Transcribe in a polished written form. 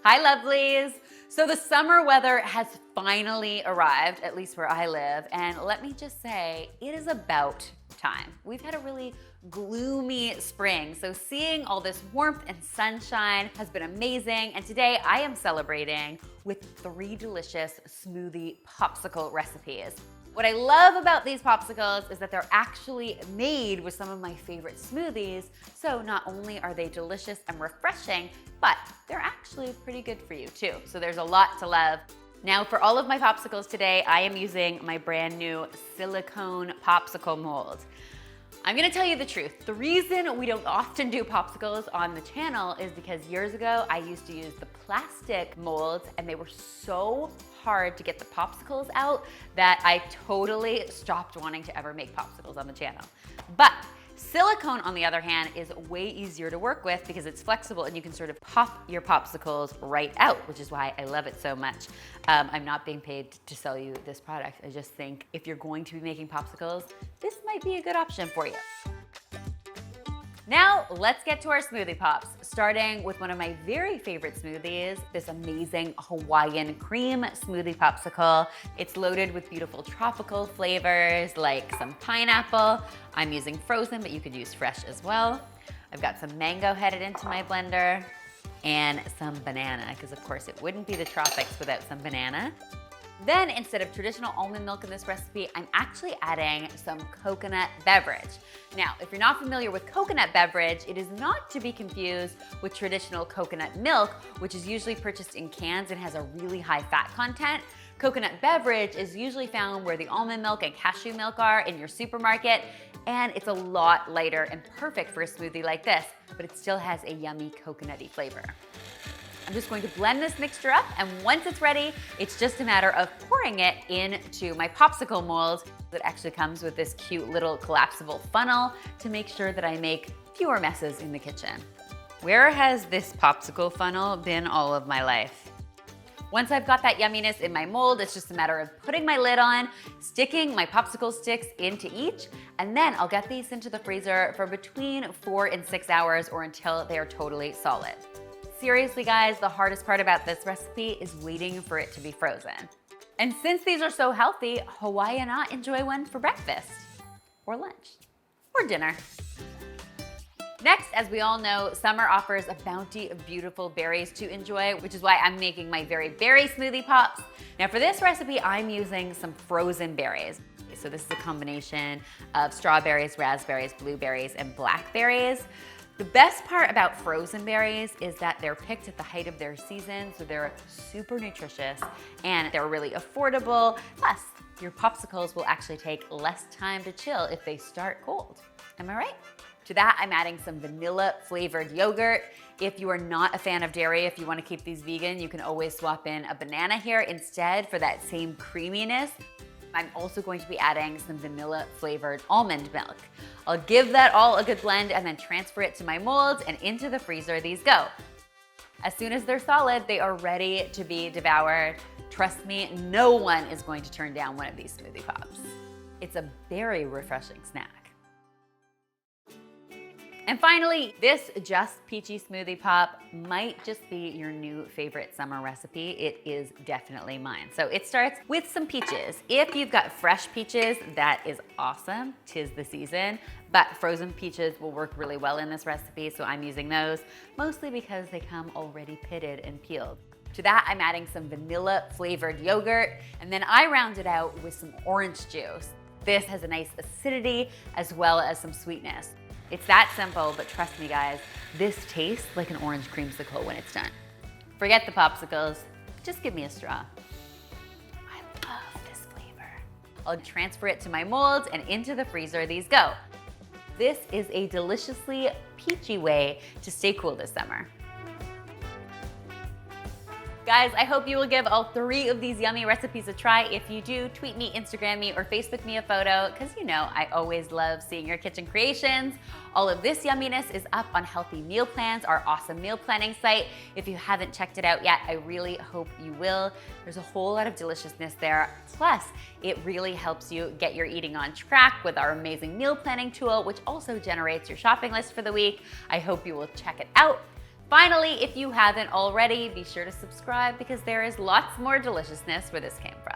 Hi, lovelies. So the summer weather has finally arrived, at least where I live, and let me just say, it is about time. We've had a really gloomy spring, so seeing all this warmth and sunshine has been amazing, and today I am celebrating with 3 delicious smoothie popsicle recipes. What I love about these popsicles is that they're actually made with some of my favorite smoothies, so not only are they delicious and refreshing, but they're actually pretty good for you too. So there's a lot to love. Now for all of my popsicles today, I am using my brand new silicone popsicle mold. I'm gonna tell you the truth. The reason we don't often do popsicles on the channel is because years ago, I used to use the plastic molds and they were so hard to get the popsicles out that I totally stopped wanting to ever make popsicles on the channel. But silicone, on the other hand, is way easier to work with because it's flexible and you can sort of pop your popsicles right out, which is why I love it so much. I'm not being paid to sell you this product. I just think if you're going to be making popsicles, this might be a good option for you. Now, let's get to our smoothie pops, starting with one of my very favorite smoothies, this amazing Hawaiian Cream smoothie popsicle. It's loaded with beautiful tropical flavors like some pineapple. I'm using frozen, but you could use fresh as well. I've got some mango headed into my blender and some banana, because of course it wouldn't be the tropics without some banana. Then, instead of traditional almond milk in this recipe, I'm actually adding some coconut beverage. Now, if you're not familiar with coconut beverage, it is not to be confused with traditional coconut milk, which is usually purchased in cans and has a really high fat content. Coconut beverage is usually found where the almond milk and cashew milk are in your supermarket, and it's a lot lighter and perfect for a smoothie like this, but it still has a yummy coconutty flavor. I'm just going to blend this mixture up, and once it's ready, it's just a matter of pouring it into my popsicle mold that actually comes with this cute little collapsible funnel to make sure that I make fewer messes in the kitchen. Where has this popsicle funnel been all of my life? Once I've got that yumminess in my mold, it's just a matter of putting my lid on, sticking my popsicle sticks into each, and then I'll get these into the freezer for between 4 and 6 hours or until they are totally solid. Seriously, guys, the hardest part about this recipe is waiting for it to be frozen. And since these are so healthy, why not enjoy one for breakfast, or lunch, or dinner? Next, as we all know, summer offers a bounty of beautiful berries to enjoy, which is why I'm making my very berry smoothie pops. Now for this recipe, I'm using some frozen berries. So this is a combination of strawberries, raspberries, blueberries, and blackberries. The best part about frozen berries is that they're picked at the height of their season, so they're super nutritious and they're really affordable. Plus, your popsicles will actually take less time to chill if they start cold. Am I right? To that, I'm adding some vanilla flavored yogurt. If you are not a fan of dairy, if you want to keep these vegan, you can always swap in a banana here instead for that same creaminess. I'm also going to be adding some vanilla flavored almond milk. I'll give that all a good blend and then transfer it to my molds, and into the freezer these go. As soon as they're solid, they are ready to be devoured. Trust me, no one is going to turn down one of these smoothie pops. It's a very refreshing snack. And finally, this Just Peachy Smoothie Pop might just be your new favorite summer recipe. It is definitely mine. So it starts with some peaches. If you've got fresh peaches, that is awesome. 'Tis the season. But frozen peaches will work really well in this recipe, so I'm using those, mostly because they come already pitted and peeled. To that, I'm adding some vanilla flavored yogurt, and then I round it out with some orange juice. This has a nice acidity as well as some sweetness. It's that simple, but trust me guys, this tastes like an orange creamsicle when it's done. Forget the popsicles, just give me a straw. I love this flavor. I'll transfer it to my molds, and into the freezer these go. This is a deliciously peachy way to stay cool this summer. Guys, I hope you will give all 3 of these yummy recipes a try. If you do, tweet me, Instagram me, or Facebook me a photo, because you know I always love seeing your kitchen creations. All of this yumminess is up on Healthy Meal Plans, our awesome meal planning site. If you haven't checked it out yet, I really hope you will. There's a whole lot of deliciousness there. Plus, it really helps you get your eating on track with our amazing meal planning tool, which also generates your shopping list for the week. I hope you will check it out. Finally, if you haven't already, be sure to subscribe because there is lots more deliciousness where this came from.